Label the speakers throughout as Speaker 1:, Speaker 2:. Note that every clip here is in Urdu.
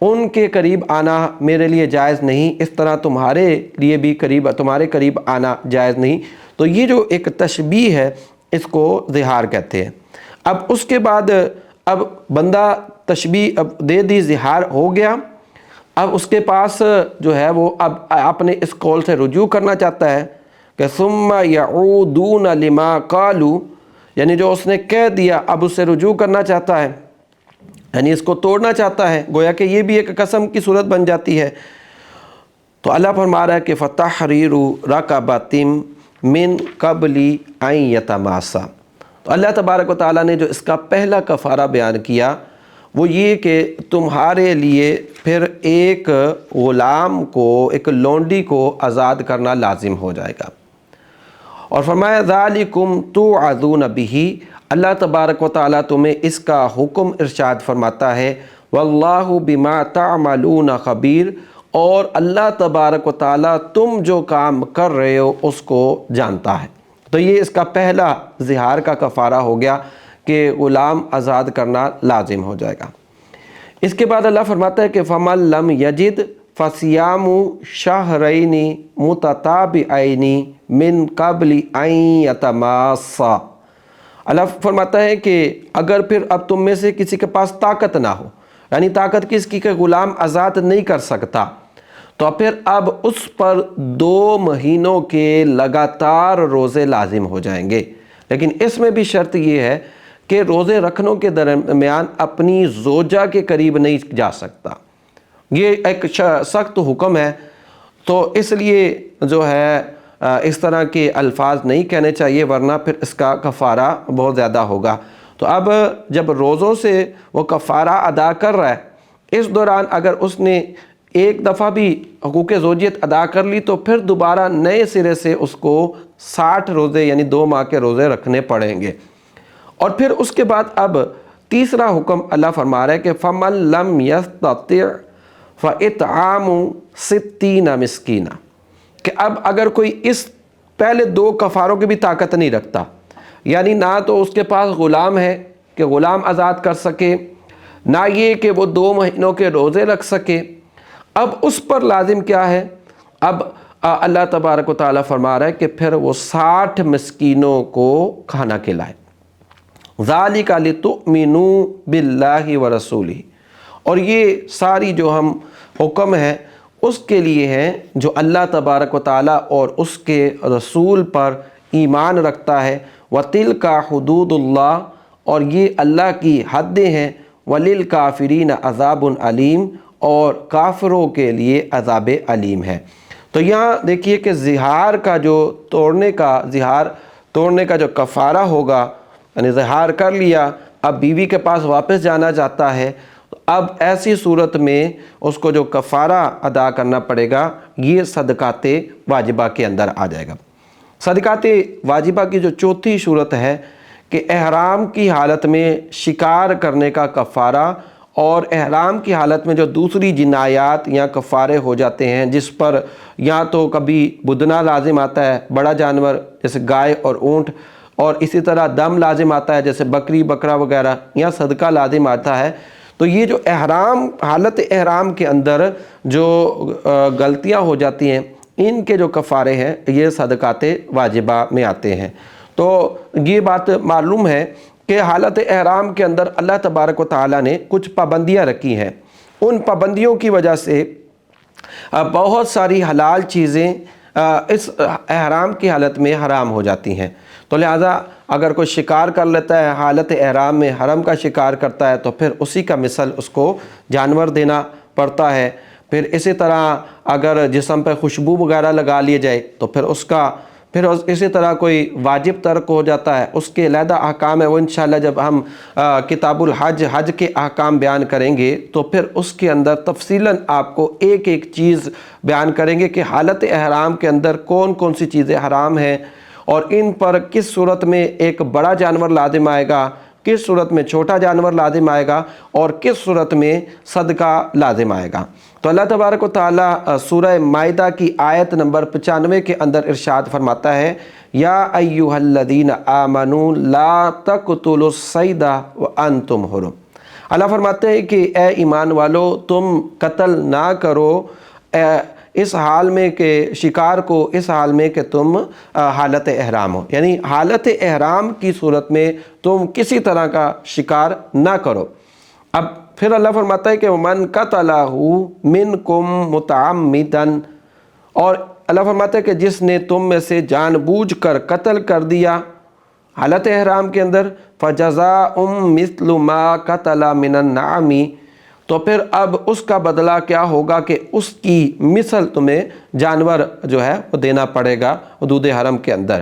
Speaker 1: ان کے قریب آنا میرے لیے جائز نہیں، اس طرح تمہارے لیے بھی تمہارے قریب آنا جائز نہیں۔ تو یہ جو ایک تشبیہ ہے اس کو ظہار کہتے ہیں۔ اب اس کے بعد اب بندہ تشبیہ اب دے دی، ظہار ہو گیا، اب اس کے پاس جو ہے وہ اب اپنے اس قول سے رجوع کرنا چاہتا ہے کہ ثم یعودون لما قالوا، یعنی جو اس نے کہہ دیا اب اس سے رجوع کرنا چاہتا ہے، یعنی اس کو توڑنا چاہتا ہے، گویا کہ یہ بھی ایک قسم کی صورت بن جاتی ہے۔ تو اللہ فرما رہا ہے کہ فتحریر رقبۃ من قبل ان یتماسا۔ تو اللہ تبارک و تعالیٰ نے جو اس کا پہلا کفارہ بیان کیا وہ یہ کہ تمہارے لیے پھر ایک غلام کو، ایک لونڈی کو آزاد کرنا لازم ہو جائے گا، اور فرمایا ذالکم توعظون بہ، اللہ تبارک و تعالیٰ تمہیں اس کا حکم ارشاد فرماتا ہے، واللہ بما تعملون خبیر، اور اللہ تبارک و تعالیٰ تم جو کام کر رہے ہو اس کو جانتا ہے۔ تو یہ اس کا پہلا ظہار کا کفارہ ہو گیا کہ غلام آزاد کرنا لازم ہو جائے گا۔ اس کے بعد اللہ فرماتا ہے کہ فَمَن لَّمْ يَجِدْ فَصِيَامُ شَهْرَيْنِ مُتَتَابِعَيْنِ مِن قَبْلِ أَن يَتَمَاسَّا۔ اللہ فرماتا ہے کہ اگر پھر اب تم میں سے کسی کے پاس طاقت نہ ہو، یعنی طاقت کس کی کہ غلام آزاد نہیں کر سکتا، تو پھر اب اس پر 2 مہینوں کے لگاتار روزے لازم ہو جائیں گے، لیکن اس میں بھی شرط یہ ہے کہ روزے رکھنوں کے درمیان اپنی زوجہ کے قریب نہیں جا سکتا۔ یہ ایک سخت حکم ہے، تو اس لیے جو ہے اس طرح کے الفاظ نہیں کہنے چاہیے، ورنہ پھر اس کا کفارہ بہت زیادہ ہوگا۔ تو اب جب روزوں سے وہ کفارہ ادا کر رہا ہے، اس دوران اگر اس نے ایک دفعہ بھی حقوق زوجیت ادا کر لی تو پھر دوبارہ نئے سرے سے اس کو 60 روزے یعنی 2 ماہ کے روزے رکھنے پڑیں گے۔ اور پھر اس کے بعد اب تیسرا حکم اللہ فرما رہا ہے کہ فَمَن لَّمْ يَسْتَطِعْ فَإِطْعَامُ 60 مسکینہ، کہ اب اگر کوئی اس پہلے 2 کفاروں کی بھی طاقت نہیں رکھتا، یعنی نہ تو اس کے پاس غلام ہے کہ غلام آزاد کر سکے، نہ یہ کہ وہ 2 مہینوں کے روزے رکھ سکے، اب اس پر لازم کیا ہے؟ اب اللہ تبارک و تعالیٰ فرما رہا ہے کہ پھر وہ 60 مسکینوں کو کھانا کھلائے۔ ذالک لتؤمنوا باللہ ورسولہ، اور یہ ساری جو ہم حکم ہے اس کے لیے ہیں جو اللہ تبارک و تعالیٰ اور اس کے رسول پر ایمان رکھتا ہے۔ وَتِلْكَ حُدُودُ اللَّهِ، اور یہ اللہ کی حدیں ہیں۔ وَلِلْكَافِرِينَ عَذَابٌ عَلِيمٌ، اور کافروں کے لیے عذاب علیم ہے۔ تو یہاں دیکھیے کہ ظہار جو توڑنے کا جو کفارہ ہوگا، یعنی ظہار کر لیا، اب بیوی کے پاس واپس جانا چاہتا ہے، اب ایسی صورت میں اس کو جو کفارہ ادا کرنا پڑے گا یہ صدقات واجبہ کے اندر آ جائے گا۔ صدقات واجبہ کی جو چوتھی صورت ہے کہ احرام کی حالت میں شکار کرنے کا کفارہ، اور احرام کی حالت میں جو دوسری جنایات یا کفارے ہو جاتے ہیں، جس پر یا تو کبھی بدنہ لازم آتا ہے، بڑا جانور جیسے گائے اور اونٹ، اور اسی طرح دم لازم آتا ہے جیسے بکری بکرا وغیرہ، یا صدقہ لازم آتا ہے۔ تو یہ جو حالت احرام کے اندر جو غلطیاں ہو جاتی ہیں، ان کے جو کفارے ہیں یہ صدقات واجبہ میں آتے ہیں۔ تو یہ بات معلوم ہے کہ حالت احرام کے اندر اللہ تبارک و تعالیٰ نے کچھ پابندیاں رکھی ہیں، ان پابندیوں کی وجہ سے بہت ساری حلال چیزیں اس احرام کی حالت میں حرام ہو جاتی ہیں۔ تو لہٰذا اگر کوئی شکار کر لیتا ہے حالت احرام میں، حرم کا شکار کرتا ہے، تو پھر اسی کا مثل اس کو جانور دینا پڑتا ہے۔ پھر اسی طرح اگر جسم پہ خوشبو وغیرہ لگا لیے جائے تو پھر اسی طرح کوئی واجب ترک ہو جاتا ہے، اس کے علیحدہ احکام ہے، وہ انشاءاللہ جب ہم کتاب حج کے احکام بیان کریں گے تو پھر اس کے اندر تفصیلاً آپ کو ایک ایک چیز بیان کریں گے کہ حالت احرام کے اندر کون کون سی چیزیں حرام ہیں، اور ان پر کس صورت میں ایک بڑا جانور لازم آئے گا، کس صورت میں چھوٹا جانور لازم آئے گا، اور کس صورت میں صدقہ لازم آئے گا۔ تو اللہ تبارک و تعالیٰ سورہ مائدہ کی آیت نمبر 95 کے اندر ارشاد فرماتا ہے، یا ایھا الذین آمنوا لا تقتلوا الصید وانتم حرم، اللہ فرماتے ہیں کہ اے ایمان والو تم قتل نہ کرو اس حال میں کہ شکار کو اس حال میں کہ تم حالت احرام ہو، یعنی حالت احرام کی صورت میں تم کسی طرح کا شکار نہ کرو۔ اب پھر اللہ فرماتا ہے کہ من قتلہ منکم متعمدا، اور اللہ فرماتا ہے کہ جس نے تم میں سے جان بوجھ کر قتل کر دیا حالت احرام کے اندر، فجزاء مثل ما قتل من النعم، تو پھر اب اس کا بدلہ کیا ہوگا کہ اس کی مثل تمہیں جانور جو ہے وہ دینا پڑے گا حدود حرم کے اندر۔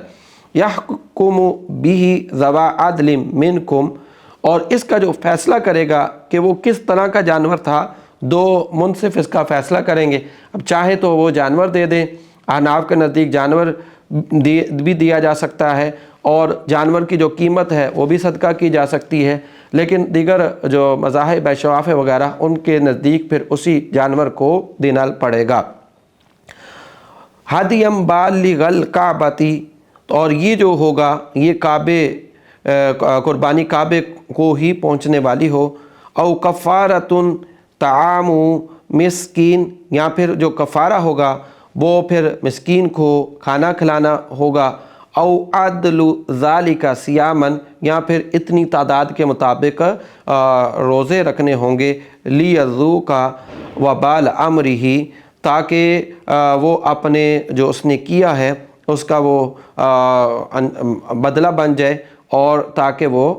Speaker 1: یحکم بہ ذوی عدل منکم، اور اس کا جو فیصلہ کرے گا کہ وہ کس طرح کا جانور تھا، دو منصف اس کا فیصلہ کریں گے۔ اب چاہے تو وہ جانور دے دیں، احناف کے نزدیک جانور بھی دیا جا سکتا ہے، اور جانور کی جو قیمت ہے وہ بھی صدقہ کی جا سکتی ہے، لیکن دیگر جو مذاہب شوافع وغیرہ ان کے نزدیک پھر اسی جانور کو دینا پڑے گا۔ ہدیم بالغ الکعبۃ، اور یہ جو ہوگا یہ کعبے قربانی کعبے کو ہی پہنچنے والی ہو، او کفارۃ طعام مسکین، یا پھر جو کفارہ ہوگا وہ پھر مسکین کو کھانا کھلانا ہوگا، او عدل ذالک صیامن، یا پھر اتنی تعداد کے مطابق روزے رکھنے ہوں گے، لیذوق وبال امرہ، تاکہ وہ اپنے جو اس نے کیا ہے اس کا وہ بدلہ بن جائے، اور تاکہ وہ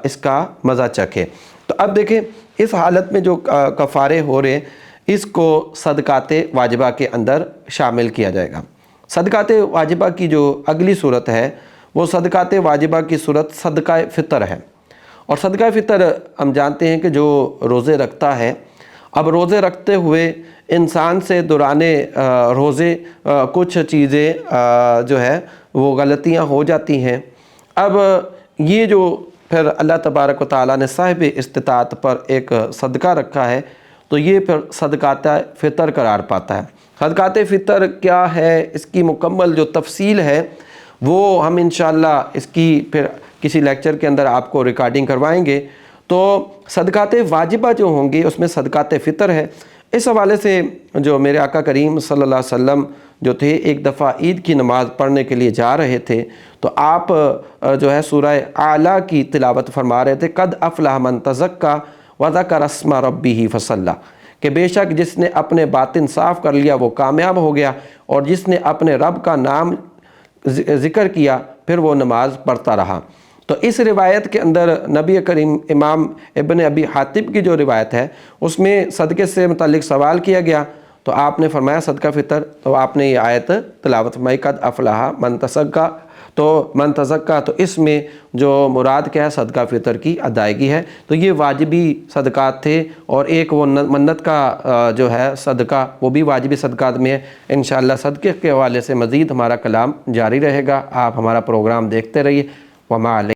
Speaker 1: اس کا مزہ چکھے۔ تو اب دیکھیں اس حالت میں جو کفارے ہو رہے اس کو صدقات واجبہ کے اندر شامل کیا جائے گا۔ صدقات واجبہ کی جو اگلی صورت ہے وہ صدقات واجبہ کی صورت صدقہ فطر ہے، اور صدقہ فطر ہم جانتے ہیں کہ جو روزے رکھتا ہے، اب روزے رکھتے ہوئے انسان سے دوران روزے کچھ چیزیں جو ہے وہ غلطیاں ہو جاتی ہیں۔ اب یہ جو پھر اللہ تبارک و تعالیٰ نے صاحب استطاعت پر ایک صدقہ رکھا ہے، تو یہ پھر صدقات فطر قرار پاتا ہے۔ صدقات فطر کیا ہے، اس کی مکمل جو تفصیل ہے وہ ہم انشاءاللہ اس کی پھر کسی لیکچر کے اندر آپ کو ریکارڈنگ کروائیں گے۔ تو صدقات واجبہ جو ہوں گے اس میں صدقات فطر ہے۔ اس حوالے سے جو میرے آقا کریم صلی اللہ علیہ وسلم جو تھے ایک دفعہ عید کی نماز پڑھنے کے لیے جا رہے تھے، تو آپ جو ہے سورہ اعلیٰ کی تلاوت فرما رہے تھے، قد افلح من تزکیٰ وذکر اسم ربہ فصلی، کہ بے شک جس نے اپنے باطن صاف کر لیا وہ کامیاب ہو گیا، اور جس نے اپنے رب کا نام ذکر کیا پھر وہ نماز پڑھتا رہا۔ تو اس روایت کے اندر نبی کریم امام ابن ابی حاتم کی جو روایت ہے اس میں صدقے سے متعلق سوال کیا گیا، تو آپ نے فرمایا صدقہ فطر، تو آپ نے یہ آیت تلاوت فرمائی، قد افلح من تزکیٰ، تو من تزکیٰ، تو اس میں جو مراد کیا ہے صدقہ فطر کی ادائیگی ہے۔ تو یہ واجبی صدقات تھے، اور ایک وہ منت کا جو ہے صدقہ وہ بھی واجبی صدقات میں ہے۔ انشاءاللہ صدقے کے حوالے سے مزید ہمارا کلام جاری رہے گا، آپ ہمارا پروگرام دیکھتے رہیے۔ وما علیہ